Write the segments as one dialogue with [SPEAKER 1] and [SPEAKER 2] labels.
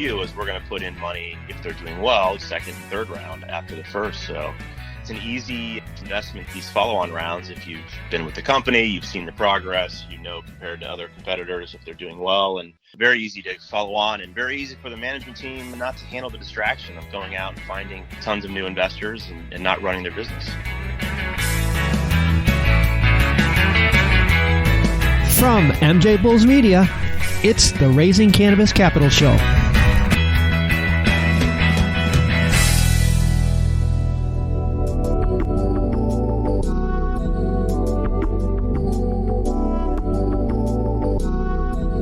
[SPEAKER 1] view is we're going to put in money if they're doing well, second and third round after the first. So it's an easy investment, these follow-on rounds. If you've been with the company, you've seen the progress, compared to other competitors if they're doing well, and very easy to follow on and very easy for the management team not to handle the distraction of going out and finding tons of new investors and not running their business.
[SPEAKER 2] From MJBulls Media, it's the Raising Cannabis Capital Show.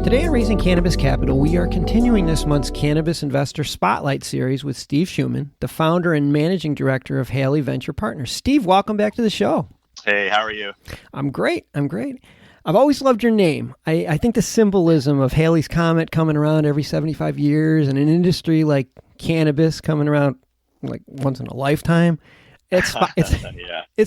[SPEAKER 2] Today on Raising Cannabis Capital, we are continuing this month's Cannabis Investor Spotlight Series with Steve Schuman, the founder and managing director of Halley Venture Partners. Steve, welcome back to the show.
[SPEAKER 1] Hey, how are you?
[SPEAKER 2] I'm great. I've always loved your name. I think the symbolism of Halley's Comet coming around every 75 years and an industry like cannabis coming around like once in a lifetime, it's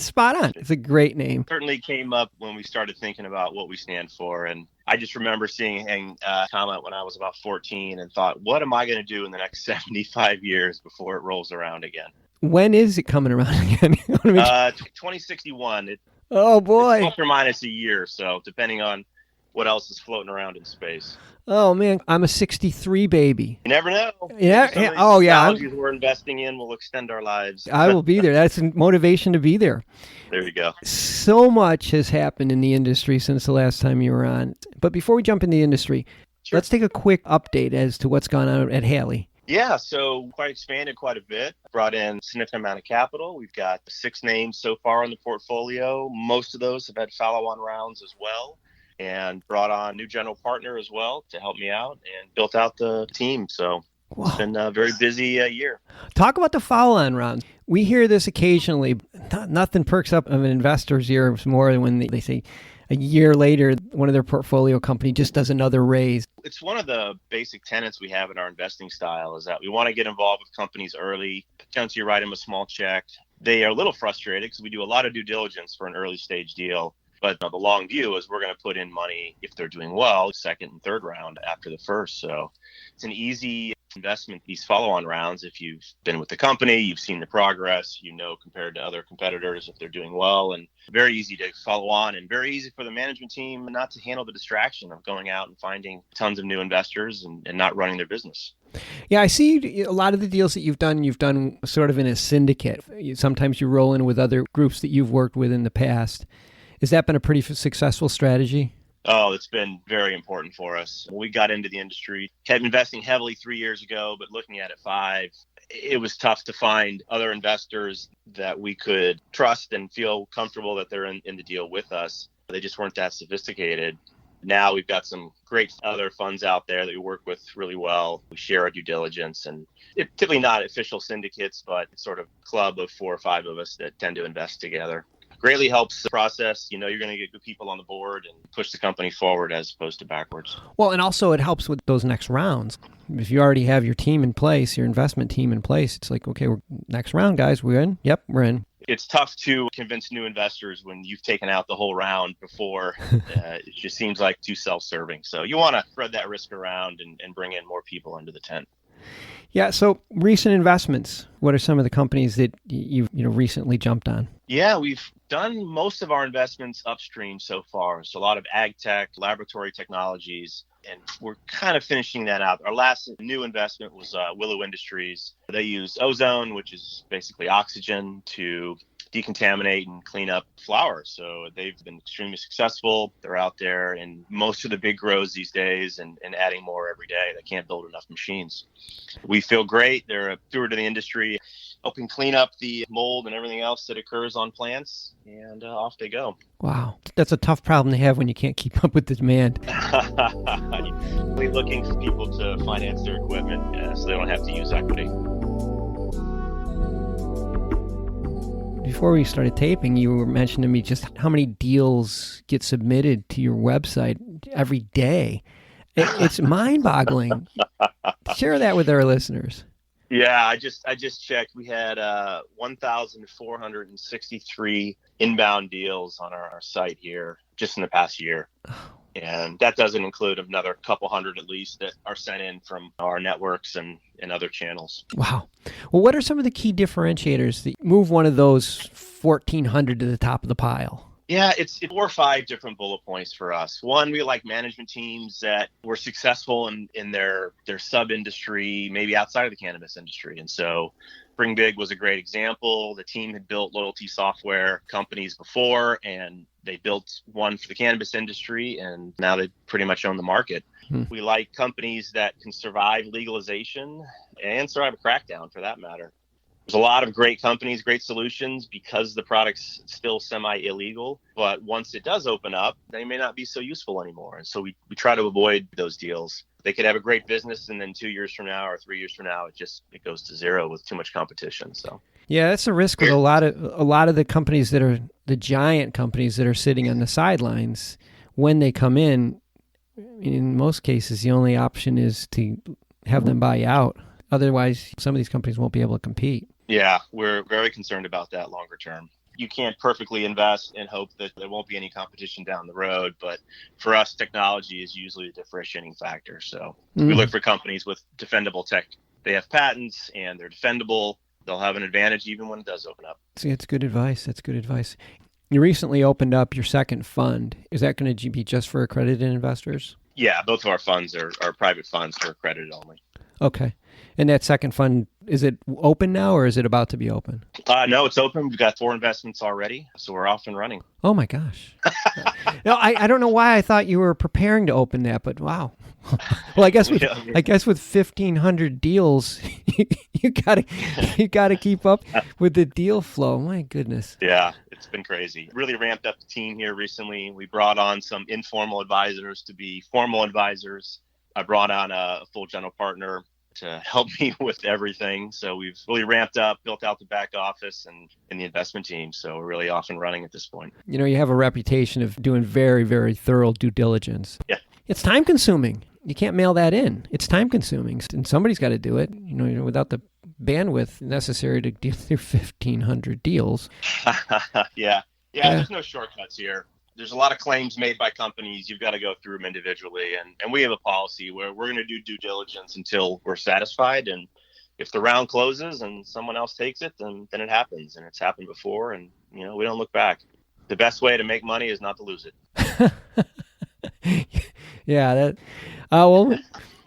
[SPEAKER 2] spot on. It's a great name.
[SPEAKER 1] Certainly came up when we started thinking about what we stand for. And I just remember seeing a comment when I was about 14 and thought, what am I going to do in the next 75 years before it rolls around again?
[SPEAKER 2] When is it coming around again?
[SPEAKER 1] 2061.
[SPEAKER 2] Oh, boy.
[SPEAKER 1] It's plus or minus a year, so depending on what else is floating around in space.
[SPEAKER 2] Oh, man. I'm a 63 baby.
[SPEAKER 1] You never know.
[SPEAKER 2] Yeah. Oh, yeah.
[SPEAKER 1] Technologies we're investing in will extend our lives.
[SPEAKER 2] I will be there. That's a motivation to be there.
[SPEAKER 1] There you go.
[SPEAKER 2] So much has happened in the industry since the last time you were on. But before we jump in the industry,
[SPEAKER 1] Sure.
[SPEAKER 2] Let's take a quick update as to what's gone on at Halley.
[SPEAKER 1] Yeah, so quite expanded quite a bit, brought in a significant amount of capital. We've got 6 names so far in the portfolio. Most of those have had follow-on rounds as well, and brought on a new general partner as well to help me out and built out the team. So It's been a very busy year.
[SPEAKER 2] Talk about the follow-on rounds. We hear this occasionally. Nothing perks up of an investor's ear more than when they say a year later, one of their portfolio company just does another raise.
[SPEAKER 1] It's one of the basic tenets we have in our investing style is that we want to get involved with companies early. Potentially write them a small check. They are a little frustrated because we do a lot of due diligence for an early stage deal. But the long view is we're going to put in money if they're doing well, second and third round after the first. So it's an easy investment, these follow-on rounds. If you've been with the company, you've seen the progress, compared to other competitors if they're doing well, and very easy to follow on and very easy for the management team not to handle the distraction of going out and finding tons of new investors and not running their business.
[SPEAKER 2] Yeah, I see a lot of the deals that you've done sort of in a syndicate. Sometimes you roll in with other groups that you've worked with in the past. Has that been a pretty successful strategy?
[SPEAKER 1] Oh, it's been very important for us. When we got into the industry, kept investing heavily 3 years ago, but looking at it 5, it was tough to find other investors that we could trust and feel comfortable that they're in the deal with us. They just weren't that sophisticated. Now we've got some great other funds out there that we work with really well. We share our due diligence, and it's typically not official syndicates, but sort of club of 4 or 5 of us that tend to invest together. Greatly helps the process. You're going to get good people on the board and push the company forward as opposed to backwards.
[SPEAKER 2] Well, and also it helps with those next rounds. If you already have your team in place, your investment team in place, it's like, okay, next round, guys, we're in. Yep, we're in.
[SPEAKER 1] It's tough to convince new investors when you've taken out the whole round before. It just seems like too self-serving. So you want to spread that risk around and bring in more people into the tent.
[SPEAKER 2] Yeah. So recent investments, what are some of the companies that you've recently jumped on?
[SPEAKER 1] Yeah, we've done most of our investments upstream so far. So a lot of ag tech, laboratory technologies, and we're kind of finishing that out. Our last new investment was Willow Industries. They use ozone, which is basically oxygen, to decontaminate and clean up flower. So they've been extremely successful. They're out there in most of the big grows these days and adding more every day. They can't build enough machines. We feel great. They're a steward of the industry, helping clean up the mold and everything else that occurs on plants, and off they go.
[SPEAKER 2] Wow. That's a tough problem to have when you can't keep up with the demand.
[SPEAKER 1] We're looking for people to finance their equipment so they don't have to use equity.
[SPEAKER 2] Before we started taping, you were mentioning to me just how many deals get submitted to your website every day. It's mind-boggling. Share that with our listeners.
[SPEAKER 1] Yeah, I just checked. We had 1,463 inbound deals on our site here just in the past year. And that doesn't include another couple hundred at least that are sent in from our networks and other channels.
[SPEAKER 2] Wow. Well, what are some of the key differentiators that move one of those 1,400 to the top of the pile?
[SPEAKER 1] Yeah, it's 4 or 5 different bullet points for us. One, we like management teams that were successful in their sub-industry, maybe outside of the cannabis industry. And so Bring Big was a great example. The team had built loyalty software companies before, and they built one for the cannabis industry, and now they pretty much own the market. We like companies that can survive legalization and survive a crackdown, for that matter. There's a lot of great companies, great solutions, because the product's still semi-illegal. But once it does open up, they may not be so useful anymore. And so we try to avoid those deals. They could have a great business, and then 2 years from now or 3 years from now, it goes to zero with too much competition. So
[SPEAKER 2] yeah, that's a risk with a lot of the companies that are the giant companies that are sitting on the sidelines. When they come in most cases, the only option is to have them buy out. Otherwise, some of these companies won't be able to compete.
[SPEAKER 1] Yeah, we're very concerned about that longer term. You can't perfectly invest and hope that there won't be any competition down the road. But for us, technology is usually a differentiating factor. So we look for companies with defendable tech. They have patents and they're defendable. They'll have an advantage even when it does open up.
[SPEAKER 2] See, that's good advice. That's good advice. You recently opened up your second fund. Is that going to be just for accredited investors?
[SPEAKER 1] Yeah, both of our funds are private funds for accredited only.
[SPEAKER 2] Okay. And that second fund, is it open now or is it about to be open?
[SPEAKER 1] No, it's open. We've got 4 investments already, so we're off and running.
[SPEAKER 2] Oh my gosh. No, I don't know why I thought you were preparing to open that, but wow. Well, I guess with 1,500 deals, you gotta keep up with the deal flow. My goodness.
[SPEAKER 1] Yeah, it's been crazy. Really ramped up the team here recently. We brought on some informal advisors to be formal advisors. I brought on a full general partner to help me with everything. So we've really ramped up, built out the back office and the investment team. So we're really off and running at this point. You know,
[SPEAKER 2] you have a reputation of doing very, very thorough due diligence.
[SPEAKER 1] Yeah.
[SPEAKER 2] It's time consuming. You can't mail that in. It's time consuming. And somebody's got to do it, without the bandwidth necessary to deal through 1,500 deals.
[SPEAKER 1] Yeah. There's no shortcuts here. There's a lot of claims made by companies. You've got to go through them individually. And we have a policy where we're going to do due diligence until we're satisfied. And if the round closes and someone else takes it, then it happens. And it's happened before. And, we don't look back. The best way to make money is not to lose it.
[SPEAKER 2] Yeah. Well,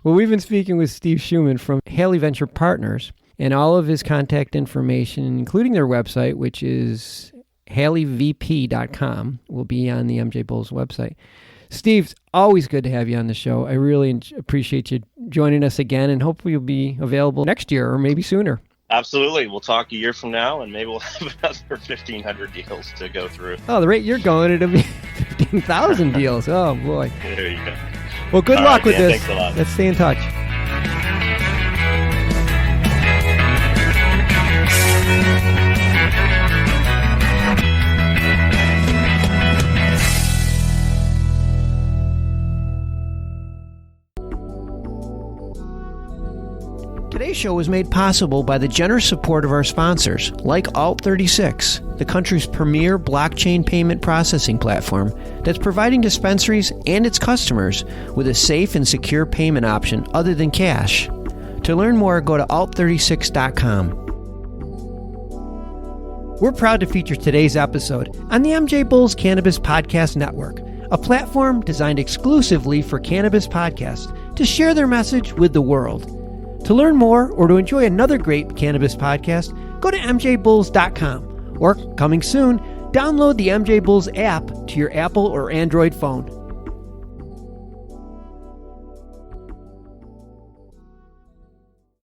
[SPEAKER 2] we've been speaking with Steve Schuman from Halley Venture Partners, and all of his contact information, including their website, which is HalleyVP.com, will be on the MJBulls website. Steve, it's always good to have you on the show. I really appreciate you joining us again, and hopefully you'll be available next year or maybe sooner.
[SPEAKER 1] Absolutely. We'll talk a year from now, and maybe we'll have another 1,500 deals to go through.
[SPEAKER 2] Oh, the rate you're going, it'll be 15,000 deals. Oh, boy.
[SPEAKER 1] There you go.
[SPEAKER 2] Well, good luck with this.
[SPEAKER 1] Thanks a lot.
[SPEAKER 2] Let's stay in touch. Today's show was made possible by the generous support of our sponsors, like Alt36, the country's premier blockchain payment processing platform that's providing dispensaries and its customers with a safe and secure payment option other than cash. To learn more, go to alt36.com. We're proud to feature today's episode on the MJBulls Cannabis Podcast Network, a platform designed exclusively for cannabis podcasts to share their message with the world. To learn more or to enjoy another great cannabis podcast, go to MJBulls.com or, coming soon, download the MJBulls app to your Apple or Android phone.